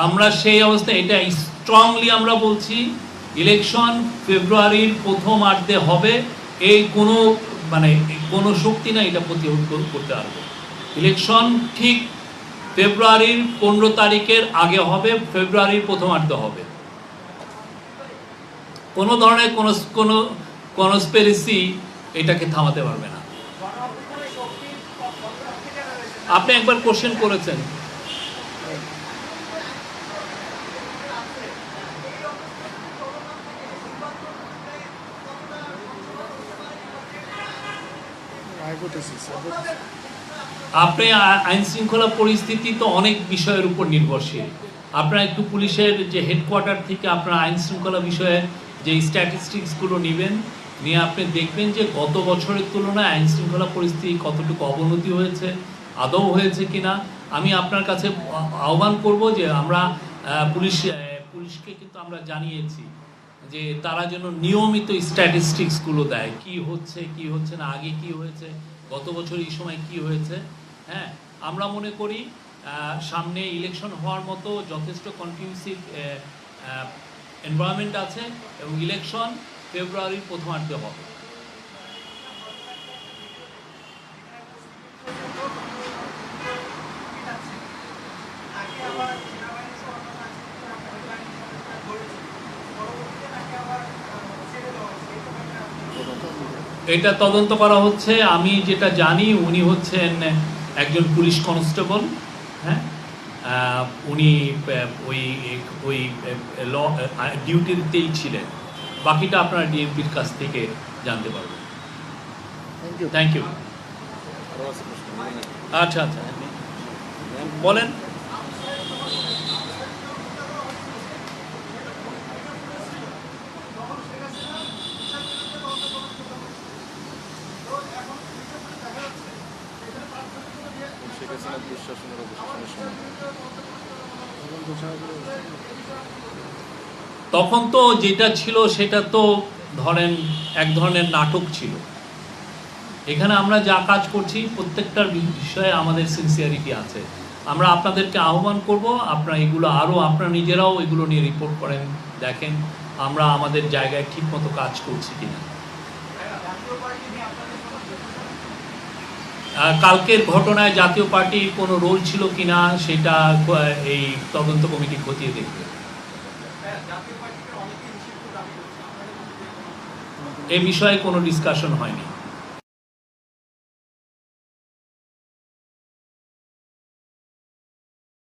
আমরা সেই অবস্থায় এটা স্ট্রংলি আমরা বলছি, ইলেকশন ফেব্রুয়ারির প্রথমার্ধে হবে, এই কোনো শক্তি না এটা প্রতিহত করতে পারবে। ইলেকশন ঠিক ফেব্রুয়ারির 15 তারিখের আগে হবে, ফেব্রুয়ারির প্রথমার্ধে হবে। কোনো ধরনের কোনো কনস্পিরেসি এটাকে থামাতে পারবে না। আপনি একবার কোশ্চেন করেছেন, আপনি আইন শৃঙ্খলা পরিস্থিতি তো অনেক বিষয়ের উপর নির্ভরশীল। আপনারা একটু পুলিশের যে হেডকোয়ার্টার থেকে আপনারা আইন শৃঙ্খলা বিষয়ে যে স্ট্যাটিস্টিক্সগুলো নেবেন, নিয়ে আপনি দেখবেন যে গত বছরের তুলনায় আইন শৃঙ্খলা পরিস্থিতি কতটুকু অবনতি হয়েছে, আদৌ হয়েছে কিনা। আমি আপনার কাছে আহ্বান করব যে আমরা পুলিশকে কিন্তু আমরা জানিয়েছি যে তারা যেন নিয়মিত স্ট্যাটিস্টিক্সগুলো দেয়, কি হচ্ছে না, আগে কি হয়েছে, গত বছর এই সময় কি হয়েছে। হ্যাঁ, আমরা মনে করি সামনে ইলেকশন হওয়ার মতো যথেষ্ট কন্টিনিউসিভ এনভায়রনমেন্ট আছে এবং ইলেকশন ফেব্রুয়ারির প্রথমার্ধে হবে। এটা তদন্ত করা হচ্ছে। আমি যেটা জানি উনি হচ্ছেন একজন পুলিশ কনস্টেবল। হ্যাঁ, উনি ওই ল ডিউটিতেই ছিলেন। বাকিটা আপনারা ডিএমপির কাছ থেকে জানতে পারবেন। Thank you. আচ্ছা আচ্ছা, বলেন। তখন তো যেটা ছিল সেটা তো ধরেন এক ধরনের নাটক ছিল। এখানে আমরা যা কাজ করছি প্রত্যেকটার বিষয়ে আমাদের সিনসিয়ারিটি আছে। আমরা আপনাদেরকে আহ্বান করব, আপনারা এগুলো আরও আপনারা নিজেরাও এগুলো নিয়ে রিপোর্ট করেন, দেখেন আমরা আমাদের জায়গায় ঠিকমতো কাজ করছি কিনা। কালকের ঘটনায় জাতীয় পার্টির কোনো রোল ছিল কিনা সেটা এই তদন্ত কমিটি খতিয়ে দেখবে। এ বিষয়ে কোনো ডিসকাশন হয়নি।